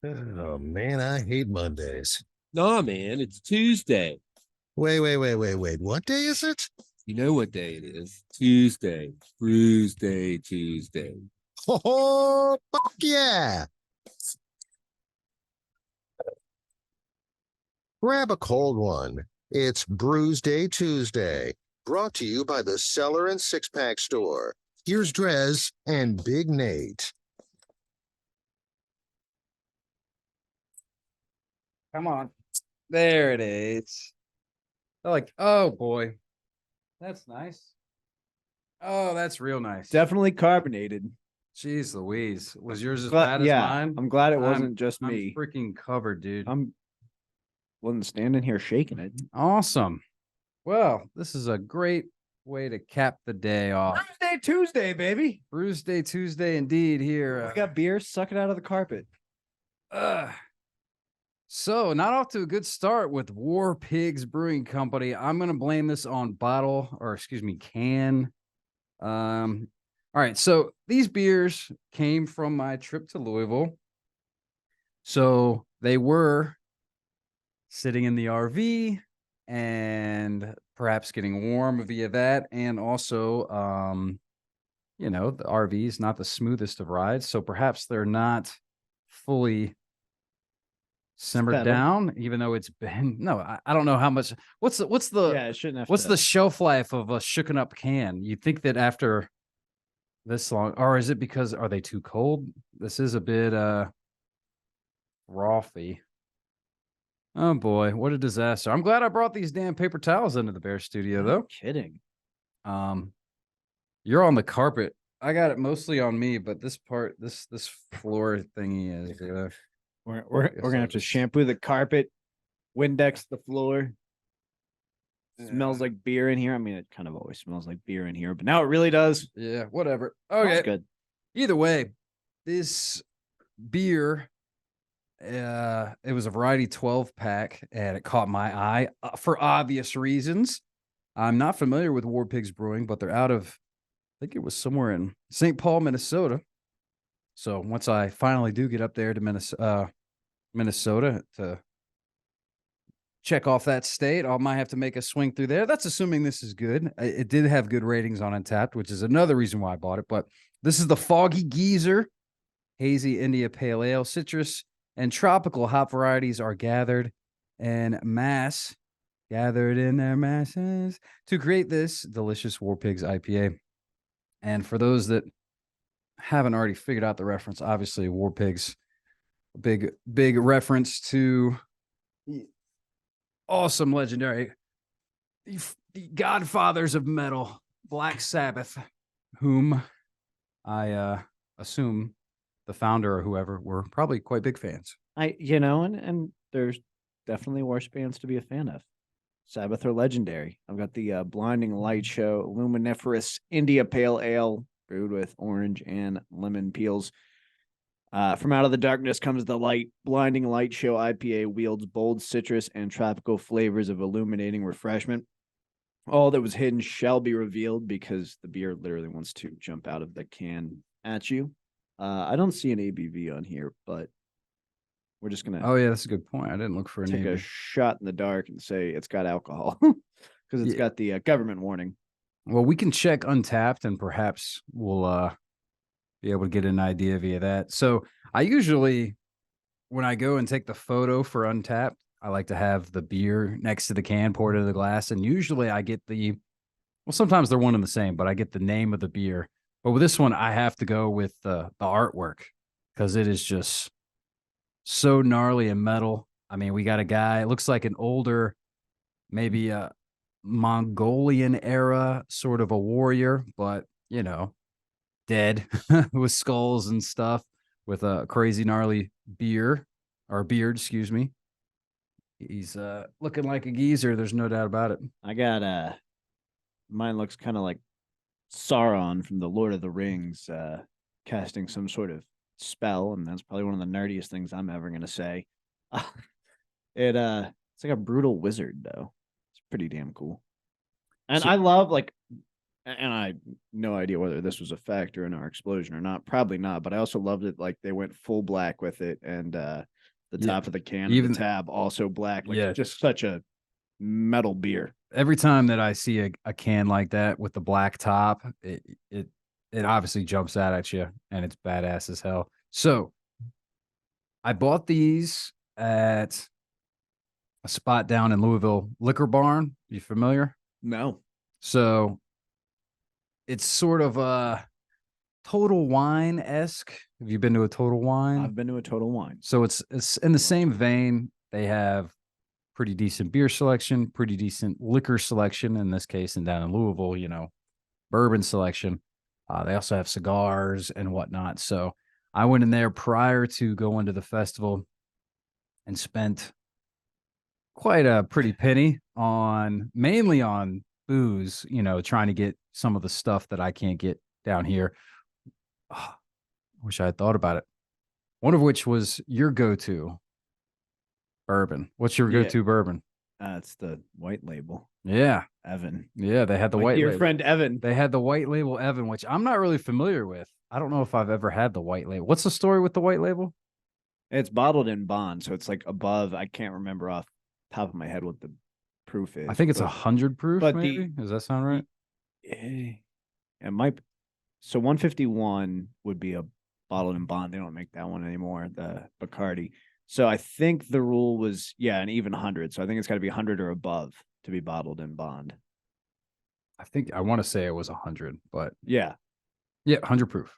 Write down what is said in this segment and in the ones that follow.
Oh man, I hate Mondays. Nah, man, it's Tuesday. Wait. What day is it? You know what day it is? Tuesday. Brewsday, Tuesday. Oh, fuck yeah. Grab a cold one. It's Brewsday Tuesday, brought to you by the Cellar and Six Pack Store. Here's DreZ and Big Nate. Come on. There it is. Oh boy. That's nice. Oh, that's real nice. Definitely carbonated. Jeez Louise. Was yours as Glad- bad yeah, as mine? I'm glad it wasn't just I'm me. freaking covered, dude. I'm wasn't standing here shaking it. Awesome. Well, this is a great way to cap the day off. Brewsday Tuesday, baby. Brewsday Tuesday indeed here. We got beer, suck it out of the carpet. So not off to a good start with Warpigs Brewing Company. I'm gonna blame this on can. All right, so these beers came from my trip to Louisville. So they were sitting in the RV and perhaps getting warm via that. And also, the RV is not the smoothest of rides. So perhaps they're not fully simmered Settled. down, even though it's been, I don't know how much, what's the Yeah, it shouldn't have what's to. the shelf life of a shooken up can? You'd think that after this long, or is it because, are they too cold? This is a bit, frothy. Oh boy, what a disaster. I'm glad I brought these damn paper towels into the Bear Studio though. Kidding. You're on the carpet. I got it mostly on me, but this part, this floor thingy is We're gonna have to shampoo the carpet, Windex the floor. Smells like beer in here. I mean, it kind of always smells like beer in here, but now it really does. yeah, whatever. Smells Okay. good. Either way, this beer, it was a variety 12 pack, and it caught my eye for obvious reasons. I'm not familiar with Warpigs Brewing, but they're out of, I think it was somewhere in St. Paul, Minnesota. So once I finally do get up there to Minnesota to check off that state, I might have to make a swing through there. That's assuming this is good. It did have good ratings on Untappd, which is another reason why I bought it. But this is the Foggy Geezer Hazy India Pale Ale. Citrus and tropical hop varieties are gathered in their masses to create this delicious Warpigs IPA. And for those that haven't already figured out the reference, obviously Warpigs, big reference to the awesome, legendary, the godfathers of metal, Black Sabbath, whom I assume the founder or whoever were probably quite big fans. And there's definitely worse bands to be a fan of. Sabbath are legendary. I've got the Blinding Light Show Luminiferous India Pale Ale brewed with orange and lemon peels. From out of the darkness comes the light. Blinding Light Show IPA wields bold citrus and tropical flavors of illuminating refreshment. All that was hidden shall be revealed because the beer literally wants to jump out of the can at you. I don't see an ABV on here, but we're just gonna. Oh yeah, that's a good point. I didn't look for an take a ABV. shot in the dark and say it's got alcohol because it's got the government warning. Well, we can check Untappd and perhaps we'll be able to get an idea via that. So I usually, when I go and take the photo for Untappd, I like to have the beer next to the can poured into the glass. And usually I get sometimes they're one and the same, but I get the name of the beer. But with this one, I have to go with the artwork because it is just so gnarly and metal. I mean, we got a guy, it looks like an older, maybe a Mongolian era sort of a warrior, but dead with skulls and stuff with a crazy gnarly beard, excuse me. He's looking like a geezer, there's no doubt about it. I got mine looks kind of like Sauron from the Lord of the Rings casting some sort of spell, and that's probably one of the nerdiest things I'm ever gonna say. It's like a brutal wizard though. It's pretty damn cool. And I love and I no idea whether this was a factor in our explosion or not. Probably not, but I also loved it. Like they went full black with it, and the Yeah, top of the can, even- and the tab also black. Like Yeah. just such a metal beer. Every time that I see a can like that with the black top, it obviously jumps out at you, and it's badass as hell. So I bought these at a spot down in Louisville, Liquor Barn. You familiar? No, So it's sort of a Total Wine-esque. Have you been to a Total Wine? I've been to a Total Wine. So it's in the same vein. They have pretty decent beer selection, pretty decent liquor selection in this case, and down in Louisville, bourbon selection. They also have cigars and whatnot. So I went in there prior to going to the festival and spent quite a pretty penny mainly on booze, trying to get some of the stuff that I can't get down here. I wish I had thought about it. One of which was your go-to bourbon. What's your Yeah. go-to bourbon? It's the white label, Yeah. Evan. Yeah, they had the My white dear label. friend Evan. They had the white label Evan, which I'm not really familiar with. I don't know if I've ever had the white label. What's the story with the white label? It's bottled in bond, so it's like above. I can't remember off the top of my head what the proof is. I think it's but 100 proof, but maybe. Does that sound right? it might. So 151 would be a bottled in bond. They don't make that one anymore. The Bacardi. So I think the rule was an even 100. So I think it's got to be 100 or above to be bottled in bond. I think I want to say it was 100, but Yeah, 100 proof.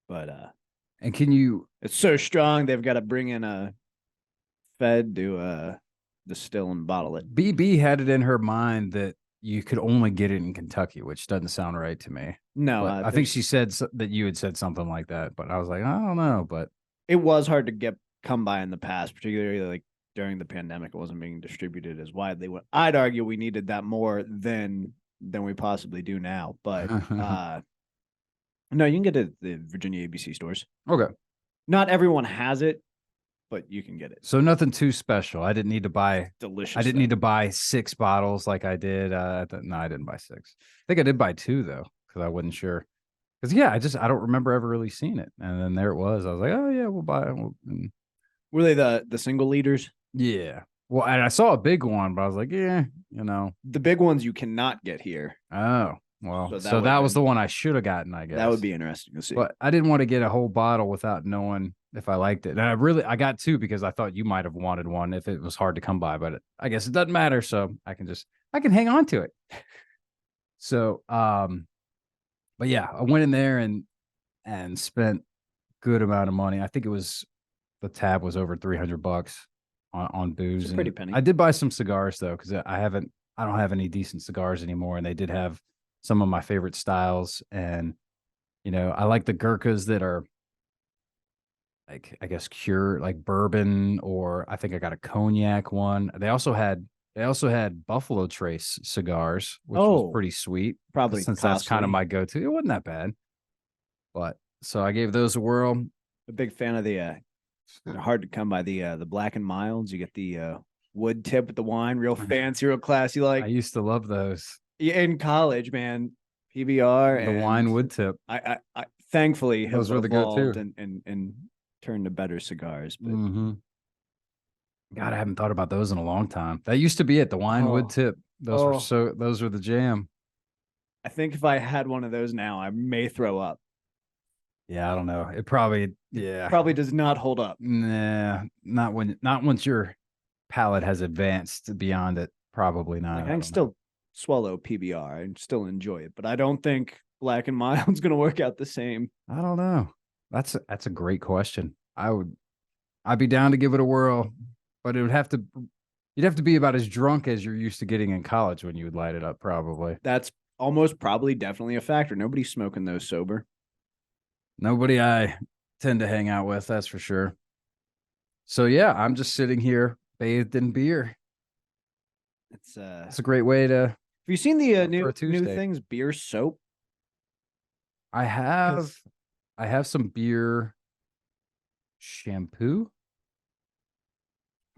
but And can you? it's so strong they've got to bring in a Fed to distill and bottle it. BB had it in her mind that you could only get it in Kentucky, which doesn't sound right to me. No, But I think she said that you had said something like that, but I was like, I don't know. But it was hard to come by in the past, particularly like during the pandemic. It wasn't being distributed as widely. I'd argue we needed that more than we possibly do now. But no, you can get it at the Virginia ABC stores. Okay. Not everyone has it, but you can get it. So nothing too special. I didn't need to buy. Delicious. I didn't need to buy 6 bottles like I did. No, I didn't buy 6. I think I did buy 2 though, because I wasn't sure. Because I don't remember ever really seeing it. And then there it was. I was like, oh yeah, we'll buy it. Were they the single liters? Yeah. Well, and I saw a big one, but I was like, yeah, The big ones you cannot get here. Oh, well, So so that that would've was been- the one I should have gotten, I guess. That would be interesting to see. But I didn't want to get a whole bottle without knowing if I liked it. And I got 2 because I thought you might have wanted one if it was hard to come by, but I guess it doesn't matter. So I can hang on to it. So, but yeah, I went in there and spent good amount of money. I think the tab was over $300 on booze. It's a pretty And penny. I did buy some cigars though, because I don't have any decent cigars anymore, and they did have some of my favorite styles. And I like the Gurkhas that are like, I guess, like bourbon, or I think I got a cognac one. They also had Buffalo Trace cigars, which was Oh, pretty sweet. probably Since that's kind of costly. my go-to. It wasn't that bad. But so I gave those a whirl. A big fan of they're hard to come by the Black and Milds. You get the wood tip with the wine, real fancy, real classy. I Like used to love those. in college, man. PBR The and wine wood tip. I thankfully have Those were the go-to. evolved and turned to better cigars. But Mm-hmm. God, I haven't thought about those in a long time. That used to be it. The wine wood Oh. tip. Those were the jam. I think if I had one of those now, I may throw up. Yeah, I don't know. It probably Probably does not hold up. Nah, not once your palate has advanced beyond it. Probably not. Like, I I can don't still swallow PBR and still enjoy it, but I don't think Black and Mild's going to work out the same. know. I don't know. That's a great question. I'd be down to give it a whirl, but you'd have to be about as drunk as you're used to getting in college when you would light it up, probably. That's almost probably definitely a factor. Nobody's smoking those sober. Nobody I tend to hang out with, that's for sure. So yeah, I'm just sitting here bathed in beer. It's It's a great way to. have you seen the For a new Tuesday. things, beer soap? I have some beer shampoo.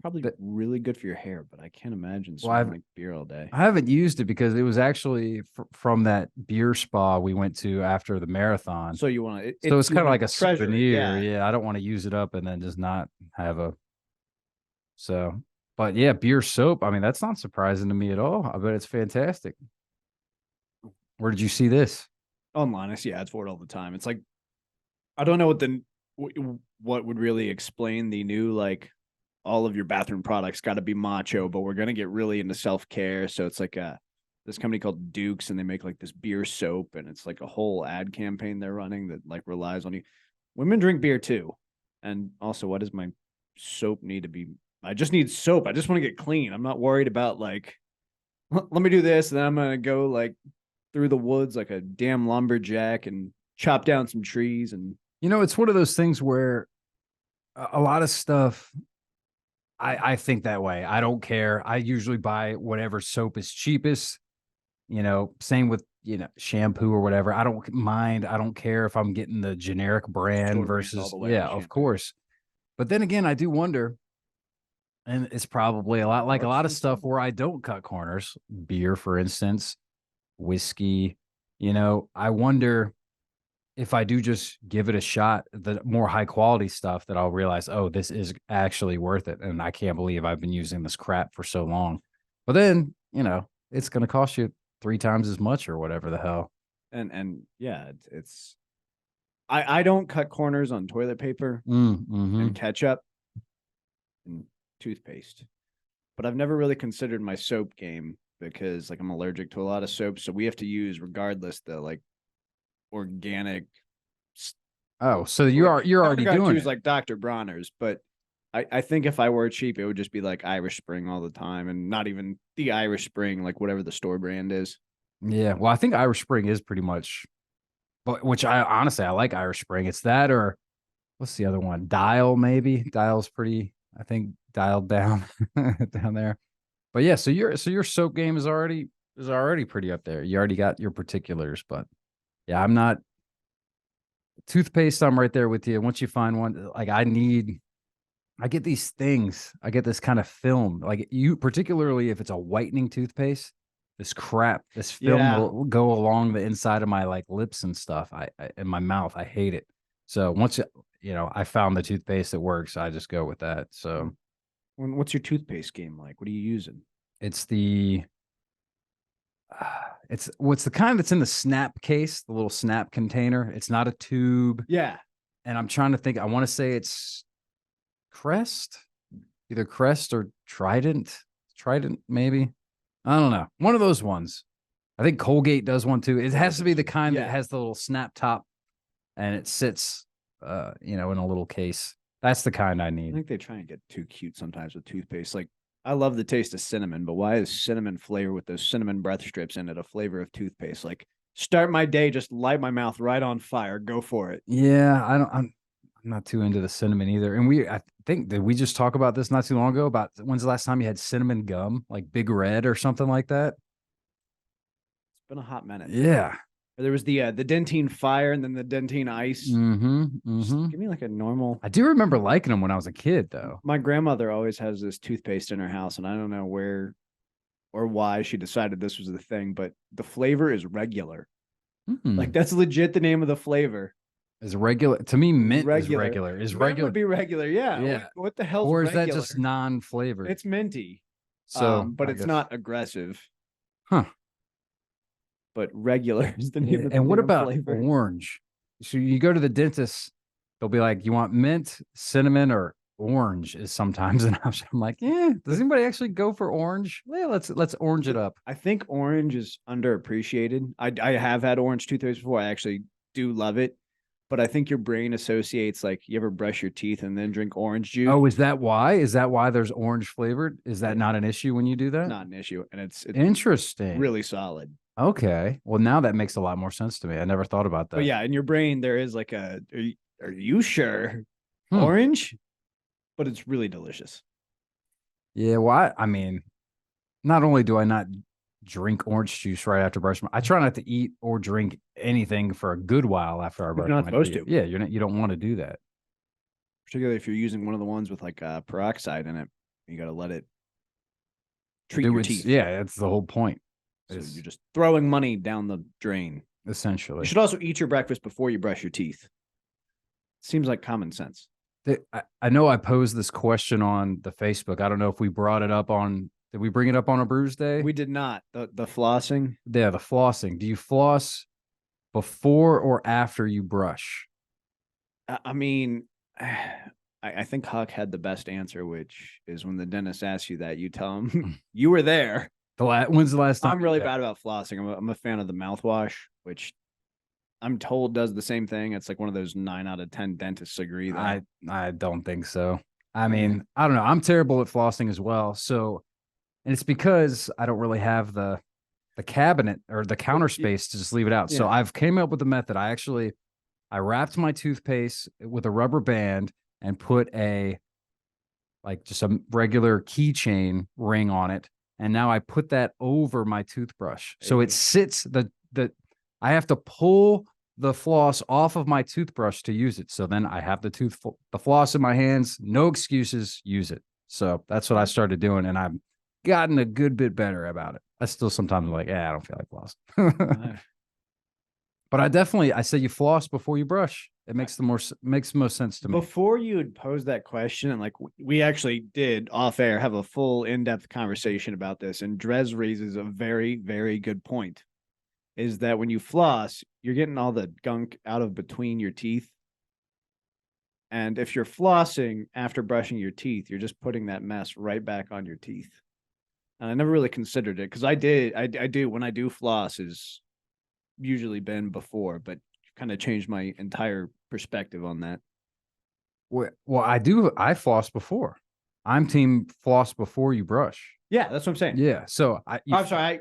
Probably But- really good for your hair, but I can't imagine Well, I've- smelling like beer all day. I haven't used it because it was actually from that beer spa we went to after the marathon. So you want to? So it's you kind of wanna like a treasure it, souvenir. Yeah, I don't want to use it up and then just not have a. So, but yeah, beer soap. I mean, that's not surprising to me at all. I bet it's fantastic. Where did you see this? Online, I see ads for it all the time. It's like, I don't know what would really explain the new, like, all of your bathroom products got to be macho, but we're gonna get really into self-care. So it's like this company called Dukes, and they make like this beer soap, and it's like a whole ad campaign they're running that like relies on you. Women drink beer too, and also, what does my soap need to be? I just need soap. I just want to get clean. I'm not worried about like, let me do this, and then I'm gonna go like through the woods like a damn lumberjack and chop down some trees. And It's one of those things where a lot of stuff. I think that way. I don't care. I usually buy whatever soap is cheapest. Same with shampoo or whatever. I don't mind. I don't care if I'm getting the generic brand Store brand all versus the way, yeah, of shampoo. course. But then again, I do wonder, and it's probably a lot like a lot of stuff where I don't cut corners. Beer, for instance, whiskey. I wonder if I do just give it a shot, the more high quality stuff, that I'll realize, oh, this is actually worth it. And I can't believe I've been using this crap for so long. But then, it's going to cost you 3 times as much or whatever the hell. and yeah, it's I don't cut corners on toilet paper and ketchup and toothpaste, but I've never really considered my soap game because like I'm allergic to a lot of soap, so we have to use regardless the like organic. Oh, so you're already doing it. Like Dr. Bronner's, but I think if I were cheap, it would just be like Irish Spring all the time, and not even the Irish Spring, like whatever the store brand is. Yeah. Well, I think Irish Spring is pretty much, but which I honestly, I like Irish Spring. It's that, or what's the other one? Dial, maybe. Dial's pretty, I think, dialed down down there. But yeah, so your soap game is already pretty up there. You already got your particulars, but yeah, I'm not. Toothpaste, I'm right there with you. Once you find one, like I get these things. I get this kind of film, like particularly if it's a whitening toothpaste. This film Yeah. will go along the inside of my like lips and stuff. I in my mouth. I hate it. So once I found the toothpaste that works, I just go with that. So What's your toothpaste game like? What are you using? it's the what's the kind that's in the snap case, the little snap container. It's not a tube. Yeah. And I'm trying to think. I want to say it's Crest, either Crest or Trident. Trident, maybe. I don't know. One of those ones. I think Colgate does one too. It has to be the kind that has the little snap top, and it sits, in a little case. That's the kind I I need. think they try and get too cute sometimes with toothpaste. Like, I love the taste of cinnamon, but why is cinnamon flavor with those cinnamon breath strips in it a flavor of toothpaste? Like, start my day, just light my mouth right on fire. Go for it. Yeah, I'm not too into the cinnamon either. And I think, did we just talk about this not too long ago about when's the last time you had cinnamon gum, like Big Red or something like that? It's been a hot minute. Yeah. There was the Dentine Fire and then the Dentine Ice. Just give me like a normal. I do remember liking them when I was a kid, though. My grandmother always has this toothpaste in her house, and I don't know where or why she decided this was the thing, but the flavor is regular. Like, that's legit the name of the flavor. Is regular to me? Mint Regular. is regular. Is Mint regular would be regular, yeah. Yeah. What the hell? or is regular? that just non-flavored? It's minty. So, but I it's guess- not aggressive. Huh. But regular is the name of the And what damn about flavor. orange? So you go to the dentist, they'll be like, "You want mint, cinnamon, or orange?" Is sometimes an option. I'm like, "Yeah." Does anybody actually go for orange? Yeah, let's orange it up. I think orange is underappreciated. I have had orange toothpaste before. I actually do love it. But I think your brain associates, like, you ever brush your teeth and then drink orange juice? Oh, is that why? Is that why there's orange flavored? Is that not an issue when you do that? Not an issue. And it's Interesting. really solid. Okay. Well, now that makes a lot more sense to me. I never thought about that. But yeah, in your brain, there is like are you sure? Hmm. Orange? But it's really delicious. Yeah. Well, I mean, not only do I not drink orange juice right after brushing, I try not to eat or drink anything for a good while after I brush. not my supposed teeth. to. Yeah, you don't want to do that. Particularly if you're using one of the ones with like peroxide in it. You got to let it treat Do your its- teeth. Yeah, that's the whole point. So is you're just throwing money down the drain. You essentially. should also eat your breakfast before you brush your teeth. Seems like common sense. I know I posed this question on the Facebook. I don't know if we brought it up on. Did we bring it up on a Brews Day? We did not. The flossing. Yeah, the flossing. Do you floss before or after you brush? I mean, I think Huck had the best answer, which is when the dentist asks you that, you tell him you were there. When's the last time? I'm really bad about flossing. I'm a fan of the mouthwash, which I'm told does the same thing. It's like one of those 9 out of 10 dentists agree that. I don't think so. I mean, I don't know. I'm terrible at flossing as well. So, and it's because I don't really have the cabinet or the counter space to just leave it out. So Yeah. I've came up with a method. I wrapped my toothpaste with a rubber band and put just a regular keychain ring on it. And now I put that over my toothbrush. So it sits I have to pull the floss off of my toothbrush to use it. So then I have the floss in my hands, no excuses, use it. So that's what I started doing. And I've gotten a good bit better about it. I still sometimes like, I don't feel like flossing. But I say you floss before you brush. It makes the most sense to me. Before you had posed that question, and like we actually did off air have a full in-depth conversation about this, and DreZ raises a very, very good point. Is that when you floss, you're getting all the gunk out of between your teeth. And if you're flossing after brushing your teeth, you're just putting that mess right back on your teeth. And I never really considered it because I do when I do floss is usually been before, but kind of changed my entire perspective on that. Well, I floss before. I'm team floss before you brush. Yeah, that's what I'm saying. Yeah. So I'm sorry.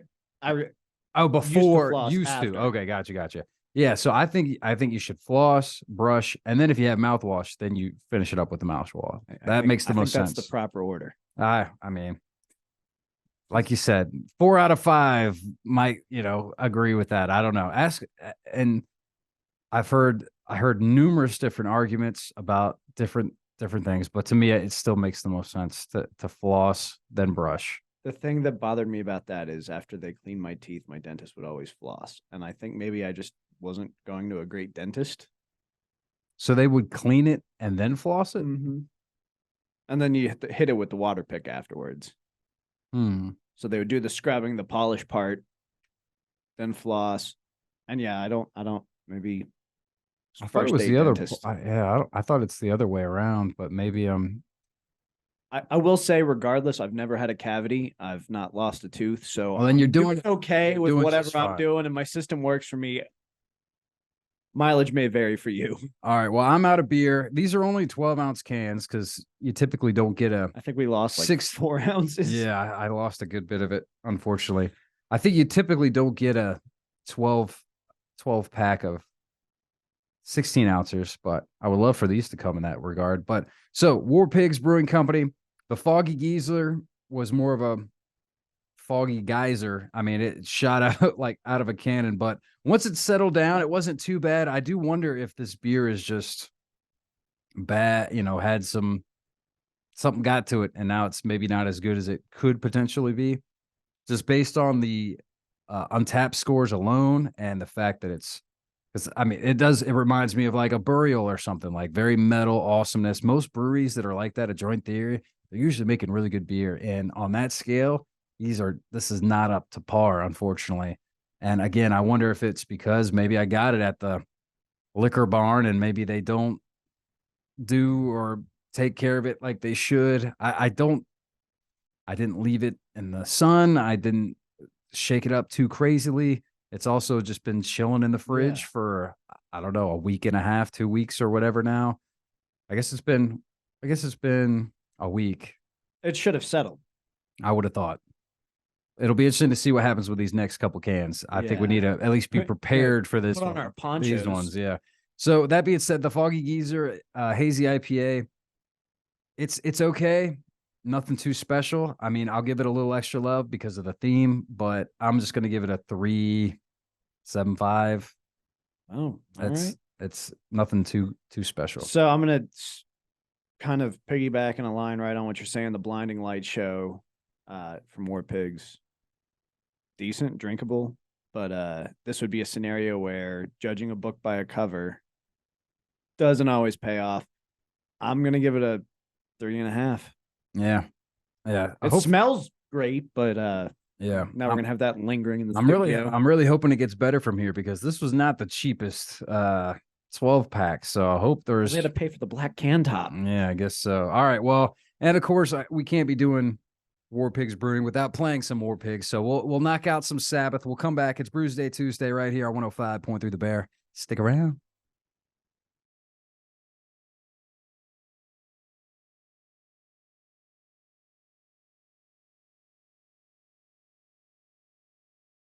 before floss used to. after. Okay, gotcha. Yeah. So I think you should floss, brush, and then if you have mouthwash, then you finish it up with the mouthwash. That makes the most sense. That's the proper order. I mean, like you said, 4 out of 5 might, agree with that. I don't know. And I heard numerous different arguments about different things, but to me, it still makes the most sense to floss then brush. The thing that bothered me about that is after they cleaned my teeth, my dentist would always floss. And I think maybe I just wasn't going to a great dentist. So they would clean it and then floss it? Mm-hmm. And then you have to hit it with the water pick afterwards. So they would do the scrubbing, the polish part, then floss. And yeah, I don't maybe I thought it was the dentist. I thought it's the other way around, but maybe I will say, regardless, I've never had a cavity. I've not lost a tooth, so well, then you're doing okay with doing whatever just I'm fine. doing, and my system works for me. Mileage may vary for you. All right. Well, I'm out of beer. These are only 12-ounce cans because you typically don't get a I think we lost like 4 ounces. Yeah, I lost a good bit of it, unfortunately. I think you typically don't get a 12 pack of 16 ounces, but I would love for these to come in that regard. But so Warpigs Brewing Company, the Foggy Geezer was more of a foggy geyser. I mean, it shot out like out of a cannon, but once it settled down, it wasn't too bad. I do wonder if this beer is just bad, had something got to it, and now it's maybe not as good as it could potentially be, just based on the Untapped scores alone and the fact that it reminds me of like a Burial or something, like very metal awesomeness. Most breweries that are like that, a Joint Theory, they're usually making really good beer, and on that scale, this is not up to par, unfortunately. And again, I wonder if it's because maybe I got it at the liquor barn and maybe they don't do or take care of it like they should. I didn't leave it in the sun. I didn't shake it up too crazily. It's also just been chilling in the fridge for, I don't know, a week and a half, 2 weeks or whatever now. I guess it's been a week. It should have settled. I would have thought. It'll be interesting to see what happens with these next couple cans. I think we need to at least be prepared for this Put on one. our ponchos. These ones, yeah. So that being said, the Foggy Geezer Hazy IPA, it's okay. Nothing too special. I mean, I'll give it a little extra love because of the theme, but I'm just going to give it a 3.75. Oh, all right. It's nothing too special. So I'm going to kind of piggybacking a line right on what you're saying, the blinding light show from Warpigs, decent, drinkable, but this would be a scenario where judging a book by a cover doesn't always pay off. I'm gonna give it a 3.5. Yeah. Yeah. It smells great, but yeah. now we're gonna have that lingering in the I'm studio. really hoping it gets better from here because this was not the cheapest 12 pack. So I hope there's We had to pay for the black can top. Yeah, I guess so. All right. Well, and of course we can't be doing Warpigs Brewing without playing some Warpigs. So we'll knock out some Sabbath. We'll come back. It's Brewsday Tuesday right here on 105.3 The Bear. Stick around.